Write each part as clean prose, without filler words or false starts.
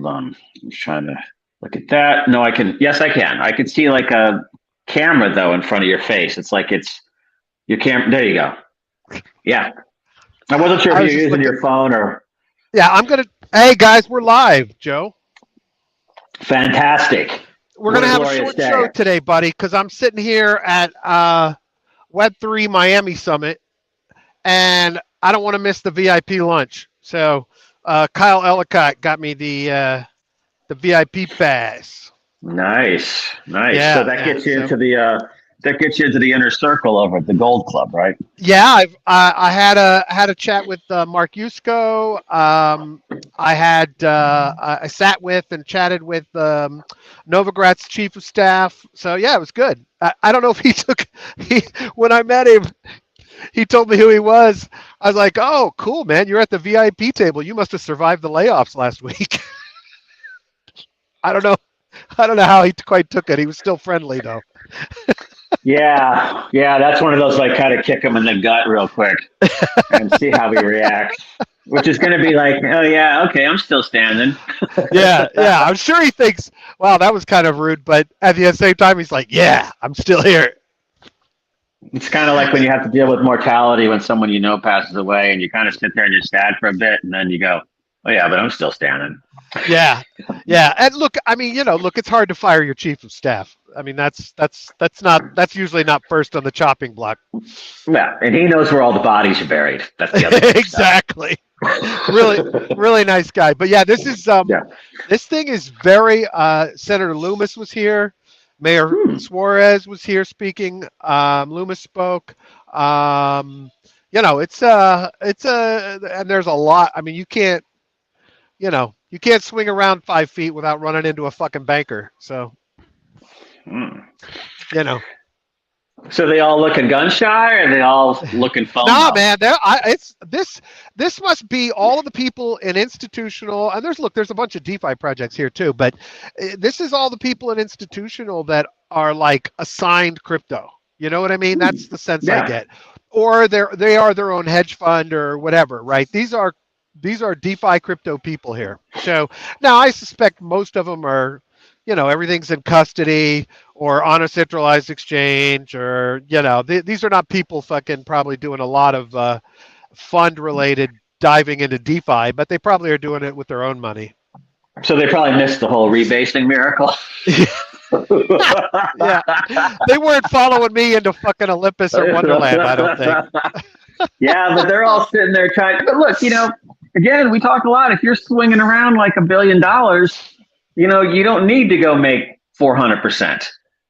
Hold on. I'm trying to look at that. No, I can. Yes, I can. I can see like a camera though in front of your face. It's like it's your camera. There you go. Yeah. I wasn't sure if I you're was just using looking. your phone or. Yeah, Hey guys, we're live, Joe. Fantastic. We're What gonna a have a glorious short show day. today, buddy, because I'm sitting here at Web3 Miami Summit, and I don't want to miss the VIP lunch. So Kyle Ellicott got me the VIP pass. Nice, nice. So Yeah, that yeah. gets you into the inner circle over at the Gold Club, right? Yeah, I had a chat with Mark Yusko. I sat with and chatted with Novograt's chief of staff. So yeah, it was good. I don't know if he when I met him, he told me who he was. I was like, oh, cool, man. You're at the VIP table. You must have survived the layoffs last week. I don't know. I don't know how he quite took it. He was still friendly though. Yeah, yeah. That's one of those like kind of kick him in the gut real quick and see how he reacts. Which is going to be like, oh yeah, okay, I'm still standing. Yeah, yeah. I'm sure he thinks, wow, that was kind of rude, but at the same time, he's like, yeah, I'm still here. It's kind of like when you have to deal with mortality when someone you know passes away, and you kind of sit there and you're sad for a bit, and then you go, oh yeah, but I'm still standing. Yeah, yeah. And look, I mean, look, it's hard to fire your chief of staff. I mean, that's usually not first on the chopping block. Yeah, and he knows where all the bodies are buried. That's the other Exactly. Really, really nice guy. But yeah, yeah. this thing is very. Senator Loomis was here. Mayor Suarez was here speaking. Loomis spoke. And there's a lot. I mean, you can't swing around 5 feet without running into a fucking banker. So, you know. So they all looking gun shy, or are they all looking FOMO? Nah, man. This must be all of the people in institutional, and there's a bunch of DeFi projects here too, but this is all the people in institutional that are like assigned crypto. You know what I mean? That's the sense I get. Or they are their own hedge fund or whatever, right? These are DeFi crypto people here. So now I suspect most of them are, everything's in custody or on a centralized exchange, or these are not people fucking probably doing a lot of fund related diving into DeFi, but they probably are doing it with their own money. So they probably missed the whole rebasing miracle. Yeah, they weren't following me into fucking Olympus or Wonderland, I don't think. Yeah, but they're all sitting there trying. But look, again, we talk a lot. If you're swinging around like $1 billion, you don't need to go make 400%.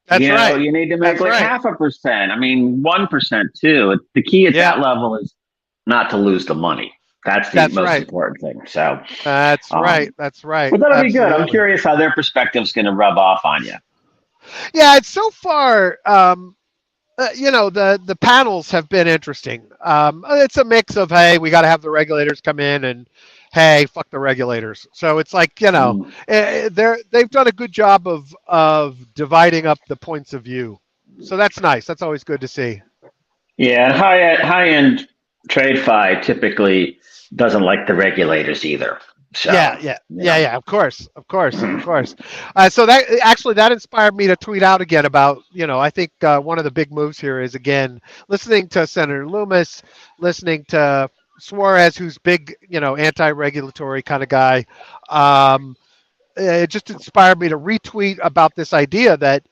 That's right. You need to make 0.5%. I mean, 1% too. The key at that level is not to lose the money. That's the most important thing. So that's right. That's right. But that'll be good. I'm curious how their perspective's going to rub off on you. Yeah, it's so far. The panels have been interesting. It's a mix of, hey, we got to have the regulators come in, and hey, fuck the regulators. So it's like, they've done a good job of dividing up the points of view. So that's nice. That's always good to see. Yeah, high-end TradeFi typically doesn't like the regulators either. So, yeah. Of course. So that inspired me to tweet out again about, I think one of the big moves here is, again, listening to Senator Loomis, listening to Suarez, who's big, anti-regulatory kind of guy. It just inspired me to retweet about this idea that,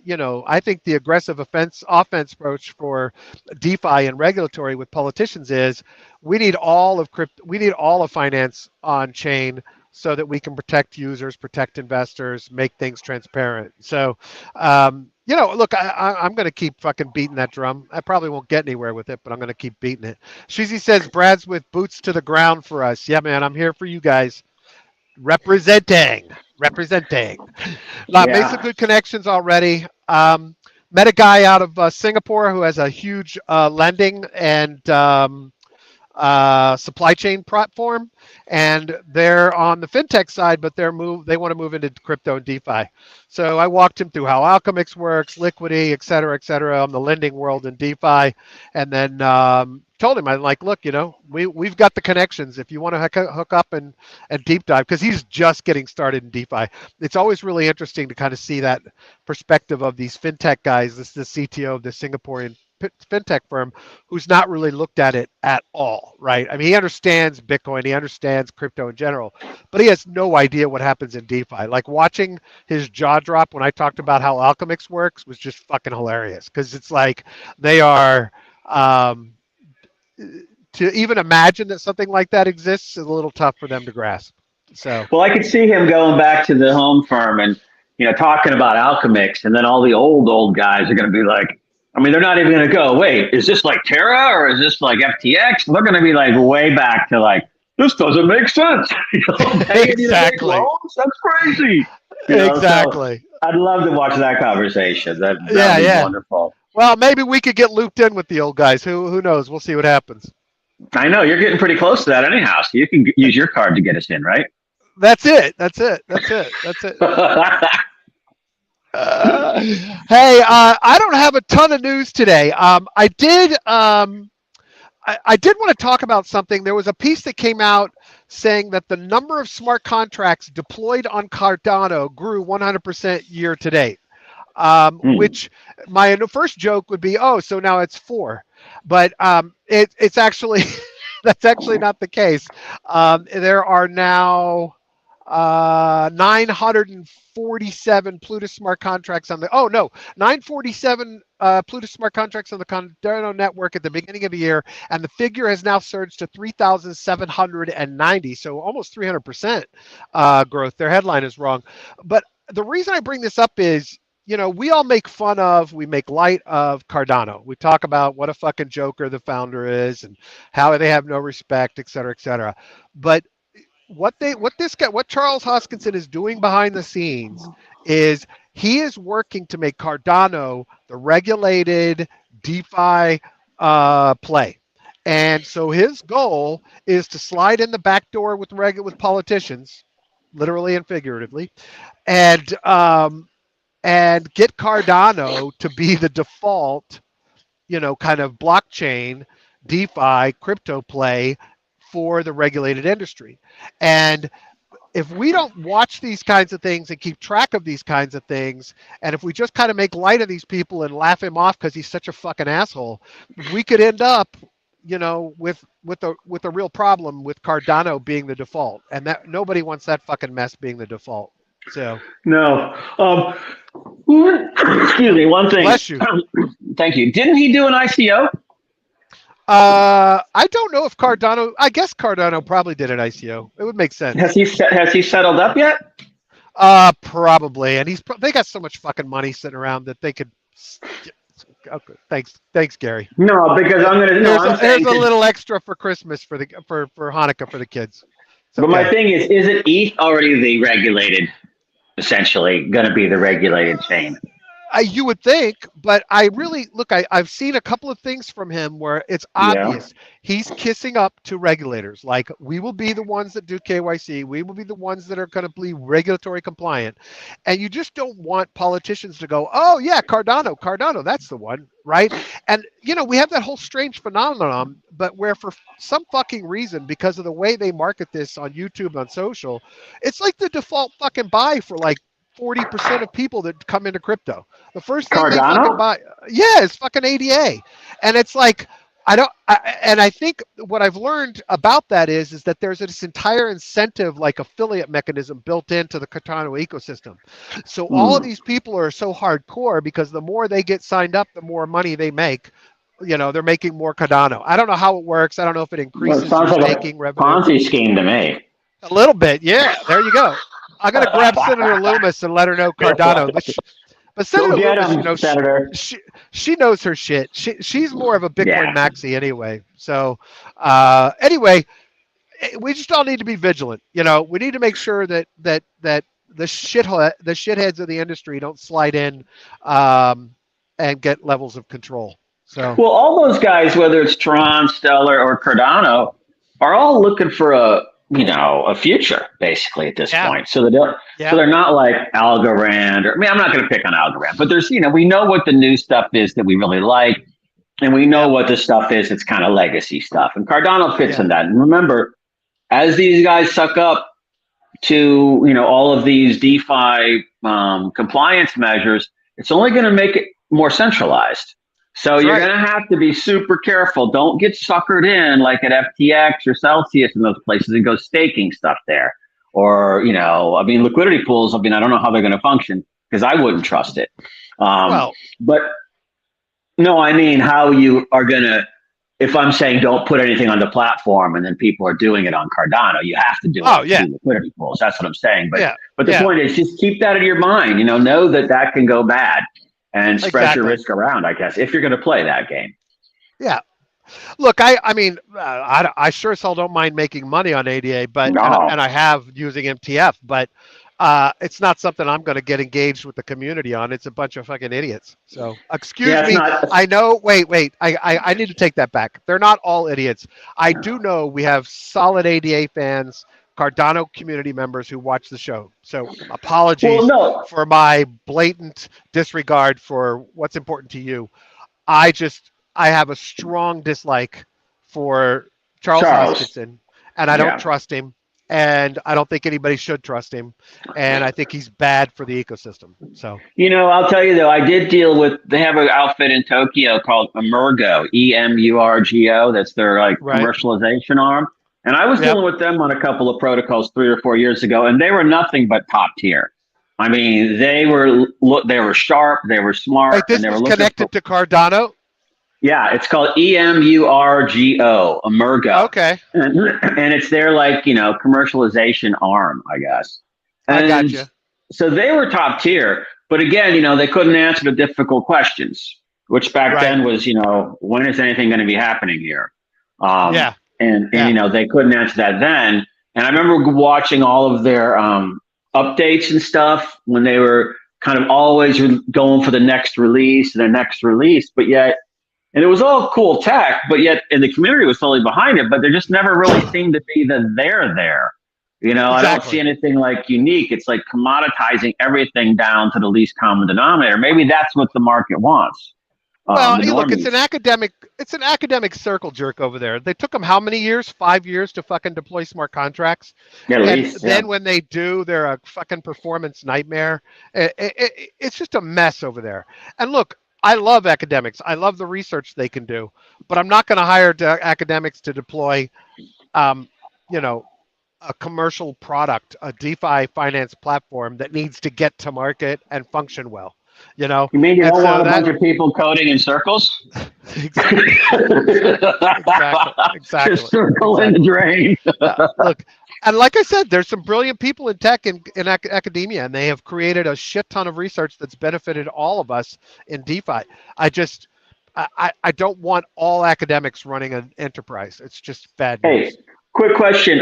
I think the aggressive offense approach for DeFi and regulatory with politicians is we need all of finance on chain so that we can protect users, protect investors, make things transparent. So, look, I'm going to keep fucking beating that drum. I probably won't get anywhere with it, but I'm going to keep beating it. Shizi says, Brad's with boots to the ground for us. Yeah, man, I'm here for you guys. Representing. Made some good connections already. Met a guy out of Singapore who has a huge lending and supply chain platform, and they're on the fintech side, but they want to move into crypto and DeFi. So I walked him through how Alchemix works, liquidity, et cetera, on the lending world and DeFi, and then told him, I'm like, look, we've got the connections. If you want to hook up and deep dive, because he's just getting started in DeFi. It's always really interesting to kind of see that perspective of these fintech guys. This is the CTO of the Singaporean fintech firm who's not really looked at it at all, right? I mean, he understands Bitcoin, he understands crypto in general, but he has no idea what happens in DeFi. Like watching his jaw drop when I talked about how Alchemix works was just fucking hilarious, because it's like they are to even imagine that something like that exists is a little tough for them to grasp. So, well, I could see him going back to the home firm and talking about Alchemix, and then all the old guys are going to be like, I mean, they're not even going to go, wait, is this like Terra or is this like FTX? They're going to be like way back to like, this doesn't make sense. Exactly. That's crazy. Exactly. So I'd love to watch that conversation. That'd be wonderful. Well, maybe we could get looped in with the old guys. Who knows? We'll see what happens. I know you're getting pretty close to that anyhow, so you can use your card to get us in, right? That's it. Hey, I don't have a ton of news today. I did want to talk about something. There was a piece that came out saying that the number of smart contracts deployed on Cardano grew 100% year to date. Which my first joke would be, oh, so now it's 4, but it's actually that's actually not the case. There are now 947 Plutus smart contracts on the 947 Plutus smart contracts on the Cardano network at the beginning of the year, and the figure has now surged to 3,790, so almost 300% growth. Their headline is wrong, but the reason I bring this up is, we all make light of Cardano. We talk about what a fucking joker the founder is and how they have no respect, et cetera, et cetera. But what Charles Hoskinson is doing behind the scenes is he is working to make Cardano the regulated DeFi play. And so his goal is to slide in the back door with politicians, literally and figuratively, and get Cardano to be the default, kind of blockchain, DeFi, crypto play for the regulated industry. And if we don't watch these kinds of things and keep track of these kinds of things, and if we just kind of make light of these people and laugh him off because he's such a fucking asshole, we could end up, with a real problem with Cardano being the default, and that nobody wants that fucking mess being the default. So no. Excuse me. One thing. Bless you. Thank you. Didn't he do an ICO? I don't know if Cardano. I guess Cardano probably did an ICO. It would make sense. Has he settled up yet? Probably. And they got so much fucking money sitting around that they could. Okay, thanks, Gary. No, because I'm gonna. Here's a little extra for Christmas for Hanukkah for the kids. But okay. My thing is isn't ETH already the regulated? Essentially, going to be the regulated chain. You would think, but I really look. I've seen a couple of things from him where it's obvious he's kissing up to regulators. Like, we will be the ones that do KYC. We will be the ones that are going to be regulatory compliant. And you just don't want politicians to go, oh yeah, Cardano, that's the one, right? And we have that whole strange phenomenon, but where for some fucking reason, because of the way they market this on YouTube, on social, it's like the default fucking buy for like 40% of people that come into crypto. The first thing Cardano? They fucking buy, it's fucking ADA. And it's like, I think what I've learned about that is that there's this entire incentive, like affiliate mechanism built into the Cardano ecosystem. So all of these people are so hardcore because the more they get signed up, the more money they make. They're making more Cardano. I don't know how it works. I don't know if it increases your staking revenue. Ponzi scheme to me. A little bit, yeah. There you go. I'm gonna grab Senator Loomis and let her know Cardano. But Senator Loomis, Senator. She knows her shit. She's more of a Bitcoin maxi anyway. So anyway, we just all need to be vigilant. We need to make sure that the shitheads of the industry don't slide in and get levels of control. So well, all those guys, whether it's Tron, Stellar, or Cardano, are all looking for a future basically at this point. So they're not like Algorand, or I'm not going to pick on Algorand, but there's, we know what the new stuff is that we really like. And we know Yep. what this stuff is. It's kind of legacy stuff. And Cardano fits Yeah. in that. And remember, as these guys suck up to all of these DeFi compliance measures, it's only going to make it more centralized. So That's you're right. going to have to be super careful. Don't get suckered in like at FTX or Celsius and those places and go staking stuff there. Or I mean, liquidity pools. I mean, I don't know how they're going to function because I wouldn't trust it. Well, But no, I mean how you are going to. If I'm saying don't put anything on the platform and then people are doing it on Cardano, you have to do oh it yeah, through liquidity pools. That's what I'm saying. But yeah, but the yeah, point is just keep that in your mind. Know that that can go bad and spread your exactly. risk around, I guess, if you're going to play that game. Yeah. Look, I mean, I sure as hell don't mind making money on ADA, but No. and I have using MTF, but it's not something I'm going to get engaged with the community on. It's a bunch of fucking idiots. So Yeah, excuse it's me. not. I know. Wait. I need to take that back. They're not all idiots. I do know we have solid ADA fans, Cardano community members who watch the show. So Well, apologies no. for my blatant disregard for what's important to you. I have a strong dislike for Charles Charles. Hoskinson, and I don't Yeah. trust him, and I don't think anybody should trust him, and I think he's bad for the ecosystem. So I'll tell you though, I did deal with. They have an outfit in Tokyo called Emergo, EMURGO. That's their like right, commercialization arm. And I was yep. dealing with them on a couple of protocols 3 or 4 years ago, and they were nothing but top tier. I mean, they were sharp, they were smart, Wait, and this they were was looking for. connected to Cardano. Yeah, it's called EMURGO, Emergo, Okay, and it's their like commercialization arm, I guess. I got And you. so they were top tier, but again, they couldn't answer the difficult questions, which back Right. then was, when is anything going to be happening here? Um, Yeah. and Yeah. they couldn't answer that then. And I remember watching all of their updates and stuff when they were kind of always going for the next release and the next release, but yet, and it was all cool tech, but yet, and the community was totally behind it, but there just never really seemed to be the there. I don't see Exactly. anything like unique. It's like commoditizing everything down to the least common denominator. Maybe that's what the market wants. Well, The hey, look, normies. it's an academic circle jerk over there. They took them how many years? 5 years to fucking deploy smart contracts. At And least, yeah. then when they do, they're a fucking performance nightmare. It's just a mess over there. And look, I love academics. I love the research they can do, but I'm not going to hire academics to deploy, um, you know, a commercial product, a DeFi finance platform that needs to get to market and function well. You know, You mean you and don't so want a that bunch of people coding in circles? exactly, exactly. Just circle in the drain. Look, and like I said, there's some brilliant people in tech and in academia, and they have created a shit ton of research that's benefited all of us in DeFi. I just, I don't want all academics running an enterprise. It's just bad Hey, news. quick question.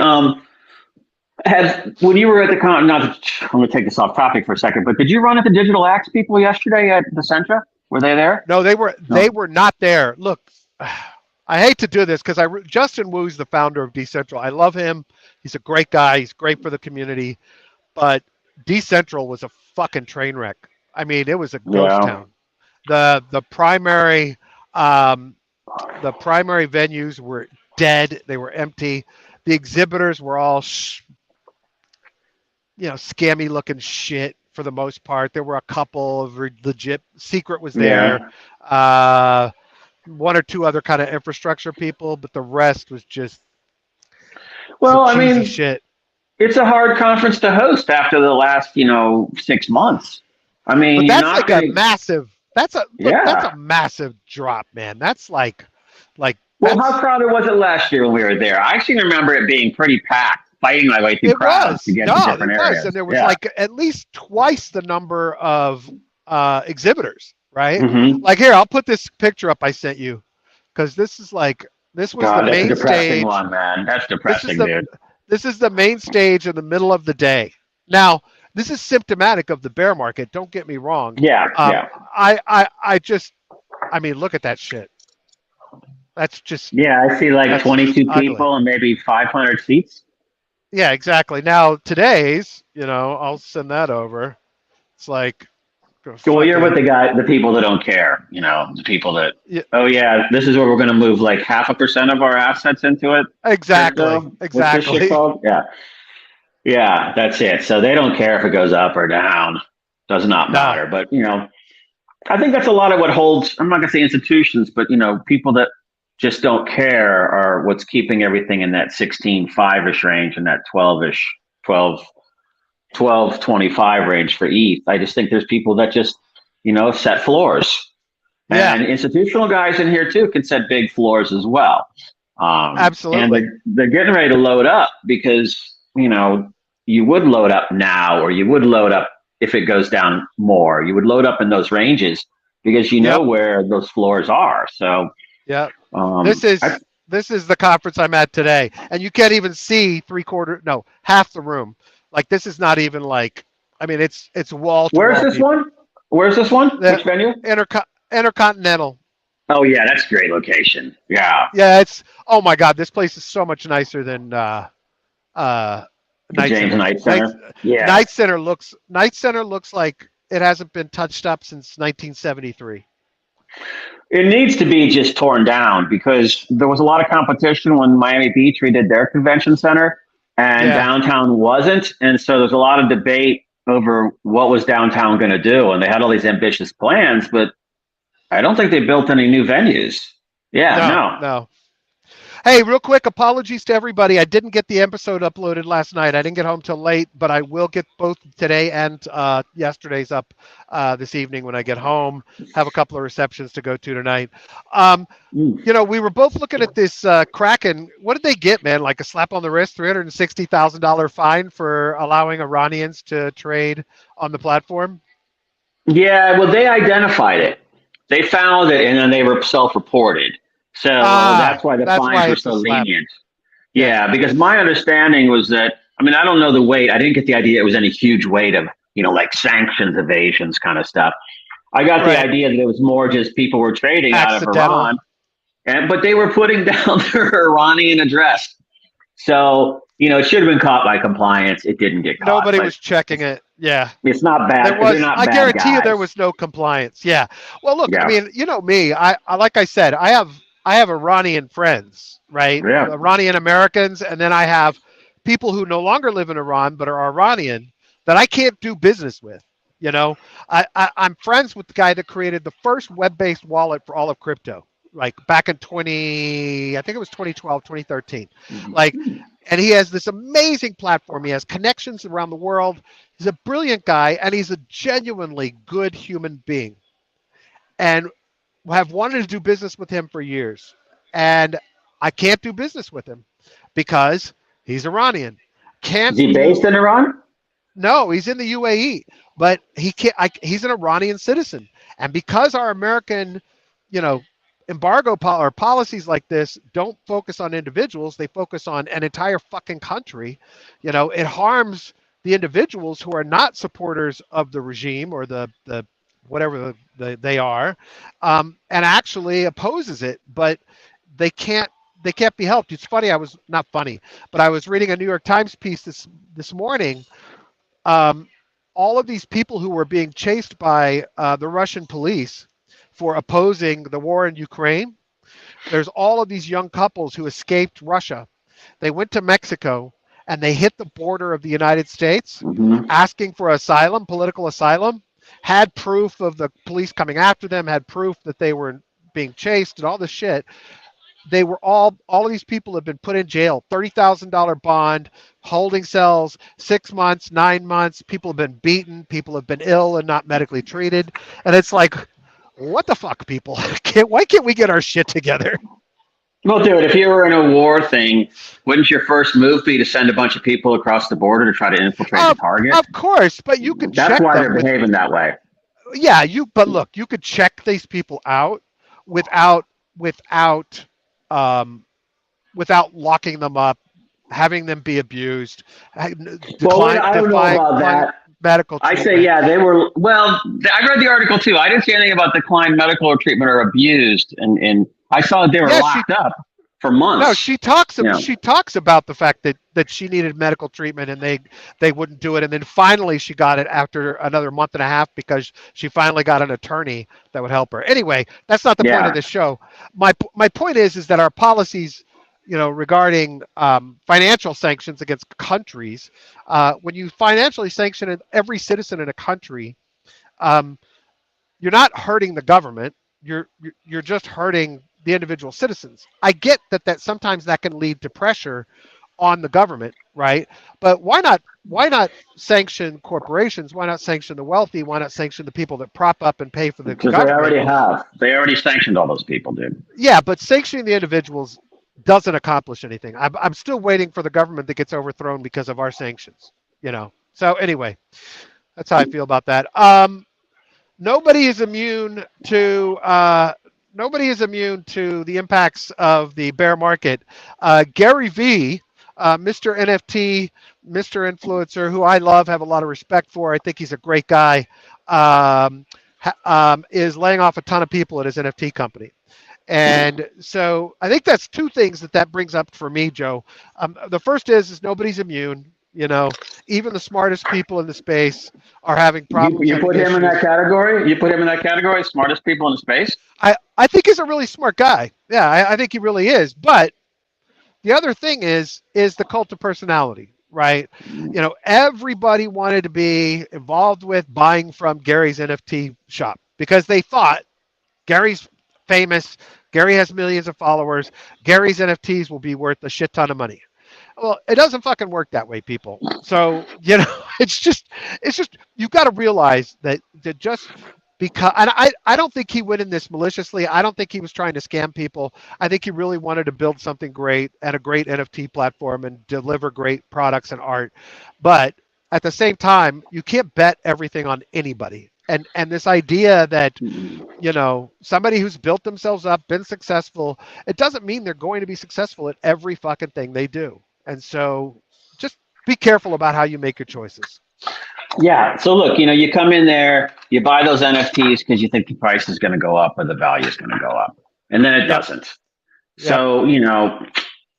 When you were at the not to, I'm going to take this off topic for a second, but did you run into Digital Axe people yesterday at the Centra? Were they there? No, they No. were not there. Look, I hate to do this because Justin Wu's the founder of Decentral. I love him. He's a great guy. He's great for the community. But Decentral was a fucking train wreck. I mean, it was a ghost Yeah. town. The primary um, the primary venues were dead. They were empty. The exhibitors were all scammy looking shit for the most part. There were a couple of legit. Secret was there. Yeah. One or two other kind of infrastructure people, but the rest was just some Well, I cheesy mean, shit. it's a hard conference to host after the last, 6 months. I mean, But you're that's not like a going to. massive. That's Yeah. a massive drop, man. That's like Well, that's how crowded was it last year when we were there? I actually remember it being pretty packed, fighting my way through it crowds to was. get to No, different it was, and areas. there was Yeah. like at least twice the number of exhibitors. Right? Hmm. Like here, I'll put this picture up I sent you because this was the God, that's a main depressing stage. one, man. That's This is depressing, the dude. this is the main stage in the middle of the day. Now, this is symptomatic of the bear market. Don't get me wrong. Yeah, Um, yeah. I just, I mean, look at that shit. That's just, Yeah, I see like that's just 22 ugly. people and maybe 500 seats. Yeah, exactly. Now, today's, I'll send that over. It's like Well, you're with the people that don't care, the people that, Yeah. oh yeah, this is where we're going to move like 0.5% of our assets into it. Exactly. Crypto? What's this shit Exactly. called? Yeah. Yeah, that's it. So they don't care if it goes up or down. Does not No. matter. But, I think that's a lot of what holds, I'm not going to say institutions, but, people that just don't care are what's keeping everything in that 16.5-ish range and that 12-ish, 12.25 range for ETH. I just think there's people that just, set floors. Yeah. And institutional guys in here too can set big floors as well. Absolutely. And they're getting ready to load up because, you would load up now, or you would load up if it goes down more. You would load up in those ranges because you know where those floors are. So yeah, this is the conference I'm at today, and you can't even see half the room. Like, this is not even like, I mean, it's wall to wall. Where's this one? Where's this one? Which venue? Intercontinental. Oh yeah, that's a great location. Yeah. Yeah, oh my God, this place is so much nicer than James Knight Center. Yeah. Knight Center looks like it hasn't been touched up since 1973. It needs to be just torn down because there was a lot of competition when Miami Beach redid their convention center and downtown wasn't. And so there's a lot of debate over what was downtown going to do. And they had all these ambitious plans, but I don't think they built any new venues. Yeah, no. Hey, real quick, apologies to everybody. I didn't get the episode uploaded last night. I didn't get home till late, but I will get both today and yesterday's up this evening when I get home. Have a couple of receptions to go to tonight. We were both looking at this Kraken. What did they get, man? Like a slap on the wrist, $360,000 fine for allowing Iranians to trade on the platform? Yeah, well, they identified it. They found it, and then they were self-reported. So that's why the fines were so lenient. Yeah, because my understanding was that, I don't know the weight. I didn't get the idea it was any huge weight of, like sanctions evasions kind of stuff. I got the idea that it was more just people were trading out of Iran, but they were putting down their Iranian address. So, it should have been caught by compliance. It didn't get caught. Nobody was checking it. Yeah. It's not bad. I guarantee you there was no compliance. Yeah. Well, look, you know me, I like I said, I have Iranian friends, right? Yeah. Iranian Americans, and then I have people who no longer live in Iran but are Iranian that I can't do business with. I'm friends with the guy that created the first web-based wallet for all of crypto, like back in 2012, 2013. And he has this amazing platform. He has connections around the world. He's a brilliant guy, and he's a genuinely good human being. And have wanted to do business with him for years, and I can't do business with him because he's Iranian. Is he based in Iran? No, he's in the UAE, but he can't. He's an Iranian citizen, and because our American, embargo or policies like this don't focus on individuals, they focus on an entire fucking country. It harms the individuals who are not supporters of the regime or the whatever they are, and actually opposes it, but they can't be helped. It's funny. Not funny, but I was reading a New York Times piece this morning. All of these people who were being chased by the Russian police for opposing the war in Ukraine. There's all of these young couples who escaped Russia. They went to Mexico and they hit the border of the United States, asking for asylum, political asylum. Had proof of the police coming after them, had proof that they were being chased and all this shit. They were all of these people have been put in jail, $30,000 bond, holding cells, 6 months, 9 months. People have been beaten. People have been ill and not medically treated. And it's like, what the fuck, people? Why can't we get our shit together? Well, dude, if you were in a war thing, wouldn't your first move be to send a bunch of people across the border to try to infiltrate the target? Of course, but you could check. That's why they're behaving that way. Yeah, but look, you could check these people out without locking them up, having them be abused. I don't know about that. Medical treatment. I say, yeah, they were. Well, I read the article too. I didn't see anything about declined medical treatment or abused, and I saw that they were locked up. for months. No, she talks. You know. She talks about the fact that she needed medical treatment and they wouldn't do it, and then finally she got it after another month and a half because she finally got an attorney that would help her. Anyway, that's not the point of Yeah. this show. My point is that our policies, regarding financial sanctions against countries, when you financially sanction every citizen in a country, um, you're not hurting the government. You're just hurting the individual citizens. I get that sometimes that can lead to pressure on the government, right? But why not sanction corporations? Why not sanction the wealthy? Why not sanction the people that prop up and pay for the Because they government? already have. They already sanctioned all those people, dude. Yeah, but sanctioning the individuals doesn't accomplish anything. I'm still waiting for the government that gets overthrown because of our sanctions. So anyway, that's how I feel about that. Nobody is immune to the impacts of the bear market. Gary V, Mr. NFT, Mr. Influencer, who I love, have a lot of respect for. I think he's a great guy. Is laying off a ton of people at his NFT company. And so I think that's two things that brings up for me, Joe. The first is nobody's immune. Even the smartest people in the space are having problems. You put him in that category? You put him in that category? Smartest people in the space? I think he's a really smart guy. Yeah, I think he really is. But the other thing is the cult of personality, right? Everybody wanted to be involved with buying from Gary's NFT shop because they thought Gary's famous, Gary has millions of followers, Gary's NFTs will be worth a shit ton of money. Well, it doesn't fucking work that way, people. So, it's just you've got to realize that just because, and I don't think he went in this maliciously. I don't think he was trying to scam people. I think he really wanted to build something great and a great NFT platform and deliver great products and art. But at the same time, you can't bet everything on anybody. And this idea that, somebody who's built themselves up, been successful, it doesn't mean they're going to be successful at every fucking thing they do. And so just be careful about how you make your choices. Yeah. So look, you come in there, you buy those NFTs because you think the price is going to go up or the value is going to go up. And then it doesn't. Yep. So,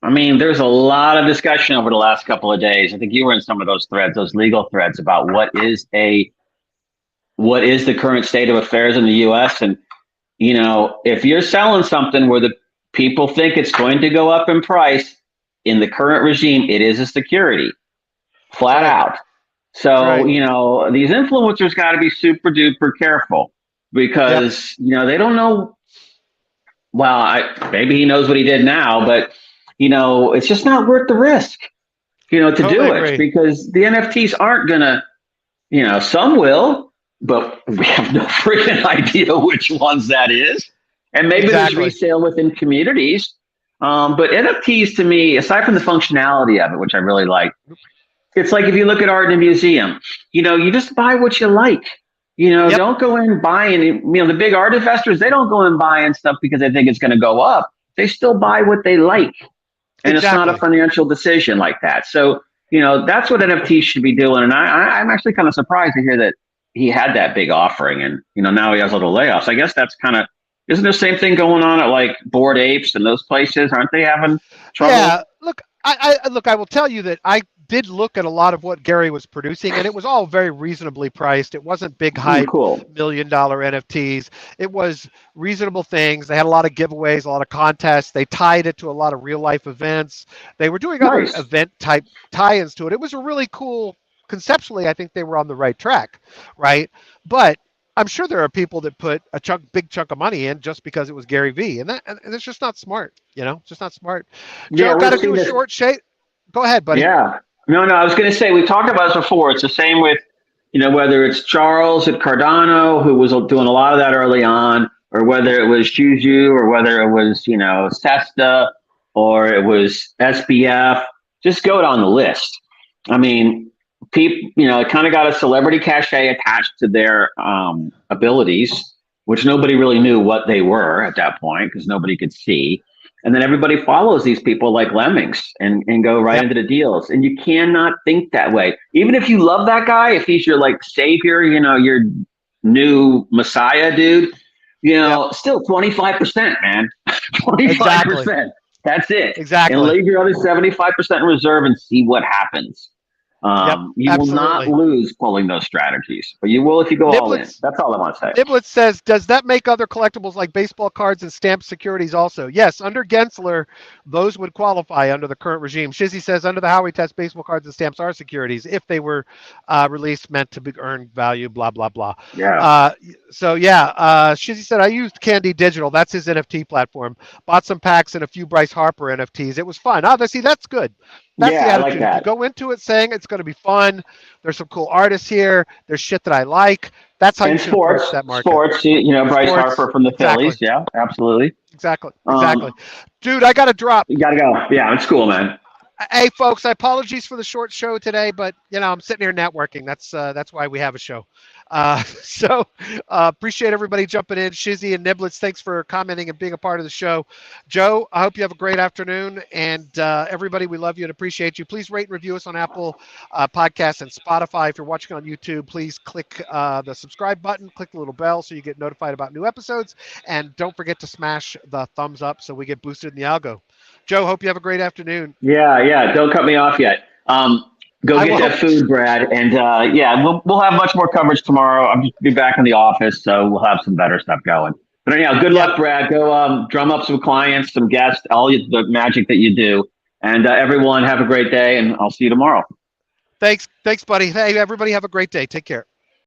there's a lot of discussion over the last couple of days. I think you were in some of those threads, those legal threads about what is the current state of affairs in the US. And, if you're selling something where the people think it's going to go up in price, in the current regime, it is a security, flat out. So, these influencers got to be super duper careful because, they don't know. Well, maybe he knows what he did now, but, it's just not worth the risk, to do it because the NFTs aren't going to, some will, but we have no freaking idea which ones that is. And maybe there's resale within communities. But NFTs to me, aside from the functionality of it, which I really like, it's like if you look at art in a museum, you just buy what you like. Don't go in buying, the big art investors, they don't go in buying stuff because they think it's going to go up. They still buy what they like. And it's not a financial decision like that. So, that's what NFTs should be doing. And I'm actually kind of surprised to hear that he had that big offering and, now he has little layoffs. I guess that's kind of, isn't there the same thing going on at like Bored Apes and those places? Aren't they having trouble? Yeah, look, I will tell you that I did look at a lot of what Gary was producing, and it was all very reasonably priced. It wasn't big hype, $1 million NFTs. It was reasonable things. They had a lot of giveaways, a lot of contests. They tied it to a lot of real life events. They were doing other event type tie-ins to it. It was a really cool. Conceptually, I think they were on the right track, right? But I'm sure there are people that put a big chunk of money in just because it was Gary V, and it's just not smart. It's just not smart. Joe, got to do a short shake. Go ahead, buddy. Yeah. No, I was going to say, we talked about this before. It's the same with, whether it's Charles at Cardano, who was doing a lot of that early on, or whether it was Juju, or whether it was, Sesta, or it was SBF. Just go down the list. People, it kind of got a celebrity cachet attached to their abilities, which nobody really knew what they were at that point because nobody could see. And then everybody follows these people like lemmings and go right into the deals. And you cannot think that way. Even if you love that guy, if he's your like savior, your new messiah dude, still 25%, man. 25%. That's it. Exactly. And leave your other 75% in reserve and see what happens. You will not absolutely. lose pulling those strategies, but you will if you go all in. Niblets That's all I want to say. Niblets says, does that make other collectibles like baseball cards and stamped securities also? Yes, under Gensler, those would qualify under the current regime. Shizzy says, under the Howey test, baseball cards and stamps are securities if they were released, meant to be earned value, blah, blah, blah. Yeah. Shizzy said, I used Candy Digital. That's his NFT platform. Bought some packs and a few Bryce Harper NFTs. It was fun. See, that's good. That's the Yeah, I attitude. like that. You go into it saying it's going to be fun. There's some cool artists here. There's shit that I like. That's how And you should approach that market. Sports, Bryce Harper from the Phillies. Yeah, absolutely. Exactly. Dude, I got to drop. You got to go. Yeah, it's cool, man. Hey, folks, apologies for the short show today, but, I'm sitting here networking. That's why we have a show. Appreciate everybody jumping in. Shizzy and Niblets, thanks for commenting and being a part of the show. Joe, I hope you have a great afternoon. And everybody, we love you and appreciate you. Please rate and review us on Apple Podcasts and Spotify. If you're watching on YouTube, please click the subscribe button, click the little bell so you get notified about new episodes. And don't forget to smash the thumbs up so we get boosted in the algo. Joe, hope you have a great afternoon. Yeah. Don't cut me off yet. Go get that food, Brad. And we'll have much more coverage tomorrow. I'll just be back in the office, so we'll have some better stuff going. But anyhow, good luck, Brad. Go drum up some clients, some guests, all the magic that you do. And everyone, have a great day, and I'll see you tomorrow. Thanks, buddy. Hey, everybody, have a great day. Take care.